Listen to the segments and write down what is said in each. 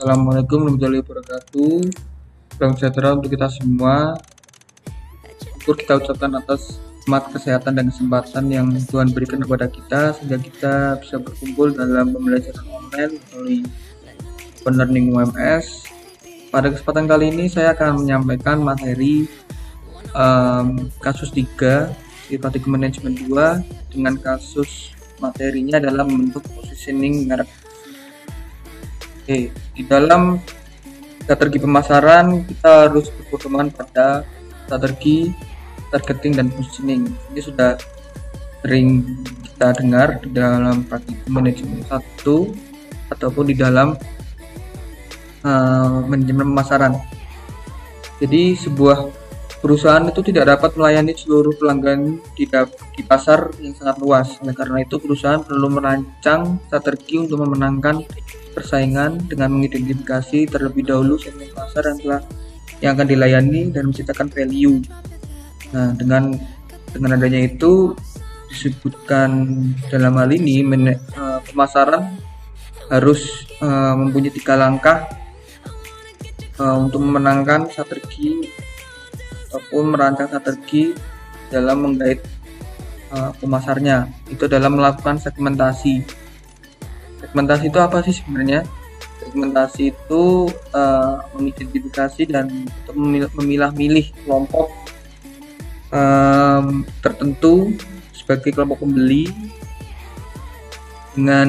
Assalamualaikum warahmatullahi wabarakatuh. Salam sejahtera untuk kita semua. Syukur kita ucapkan atas semangat kesehatan dan kesempatan yang Tuhan berikan kepada kita sehingga kita bisa berkumpul dalam pembelajaran online melalui Open Learning UMS. Pada kesempatan kali ini saya akan menyampaikan materi kasus 3 di Praktikum Manajemen 2 dengan kasus materinya adalah membentuk positioning merek. Oke, di dalam strategi pemasaran kita harus berpedoman pada strategi targeting dan positioning. Ini sudah sering kita dengar di dalam Praktikum Manajemen 1 ataupun di dalam manajemen pemasaran. Jadi sebuah perusahaan itu tidak dapat melayani seluruh pelanggan di pasar yang sangat luas. Oleh karena itu perusahaan perlu merancang strategi untuk memenangkan persaingan dengan mengidentifikasi terlebih dahulu segmen pasar yang akan dilayani dan menciptakan value. Nah, dengan adanya itu disebutkan dalam hal ini pemasaran harus mempunyai 3 langkah untuk memenangkan strategi ataupun merancang strategi dalam menggait pemasarnya. Itu adalah melakukan segmentasi. Segmentasi itu apa sih sebenarnya? Segmentasi itu mengidentifikasi dan memilah-milih kelompok tertentu sebagai kelompok pembeli dengan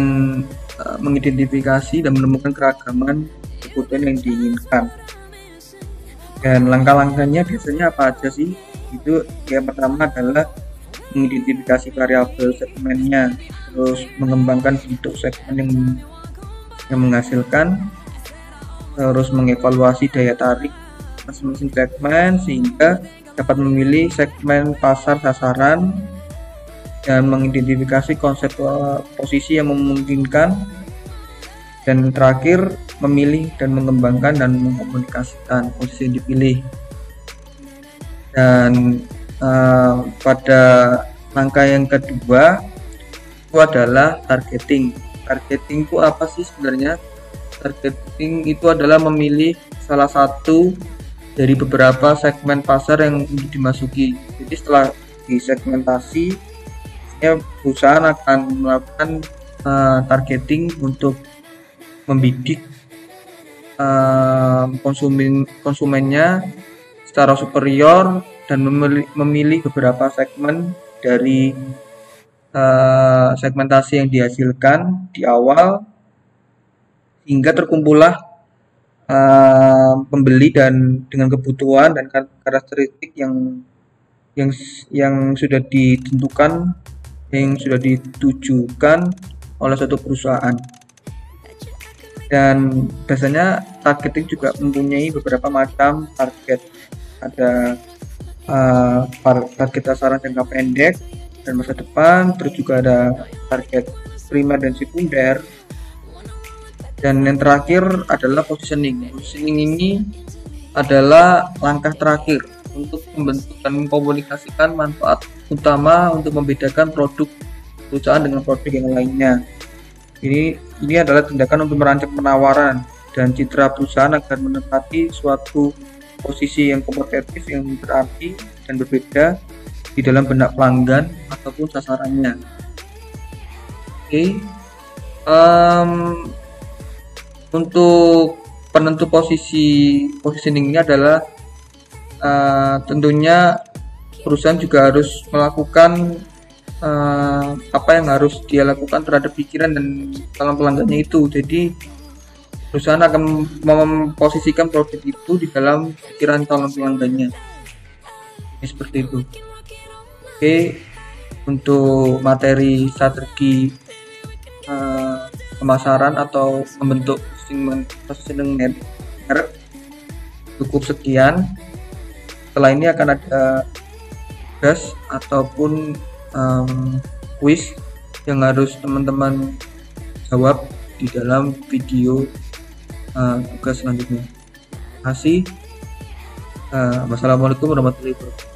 mengidentifikasi dan menemukan keragaman kebutuhan yang diinginkan. Dan langkah-langkahnya biasanya apa aja sih? Itu yang pertama adalah mengidentifikasi variabel segmennya, terus mengembangkan bentuk segmen yang menghasilkan, terus mengevaluasi daya tarik masing-masing segmen sehingga dapat memilih segmen pasar sasaran dan mengidentifikasi konsep posisi yang memungkinkan, dan terakhir memilih dan mengembangkan dan mengkomunikasikan posisi yang dipilih. Dan pada langkah yang kedua itu adalah targeting. Targeting itu apa sih sebenarnya? Targeting itu adalah memilih salah satu dari beberapa segmen pasar yang dimasuki. Jadi setelah disegmentasi, perusahaan akan melakukan targeting untuk membidik konsumennya secara superior dan memilih beberapa segmen dari segmentasi yang dihasilkan di awal hingga terkumpullah pembeli dan dengan kebutuhan dan karakteristik yang sudah ditentukan, yang sudah ditujukan oleh suatu perusahaan. Dan biasanya targeting juga mempunyai beberapa macam target. Ada target sasaran jangka pendek dan masa depan, terus juga ada target primer dan sekunder, dan yang terakhir adalah positioning. Positioning ini adalah langkah terakhir untuk membentuk dan mengkomunikasikan manfaat utama untuk membedakan produk perusahaan dengan produk yang lainnya. Ini adalah tindakan untuk merancang penawaran dan citra perusahaan agar menempati suatu posisi yang kompetitif yang berarti dan berbeda di dalam benak pelanggan ataupun sasarannya. Oke. Untuk penentu positioning ini adalah tentunya perusahaan juga harus melakukan apa yang harus dia lakukan terhadap pikiran dan calon pelanggannya itu. Jadi perusahaan akan memposisikan produk itu di dalam pikiran calon pelanggannya. Ini seperti itu. Oke, untuk materi strategi pemasaran atau membentuk positioning merek cukup sekian. Setelah ini akan ada tugas ataupun quiz yang harus teman-teman jawab di dalam video tugas selanjutnya. Terima kasih. Wassalamualaikum warahmatullahi wabarakatuh.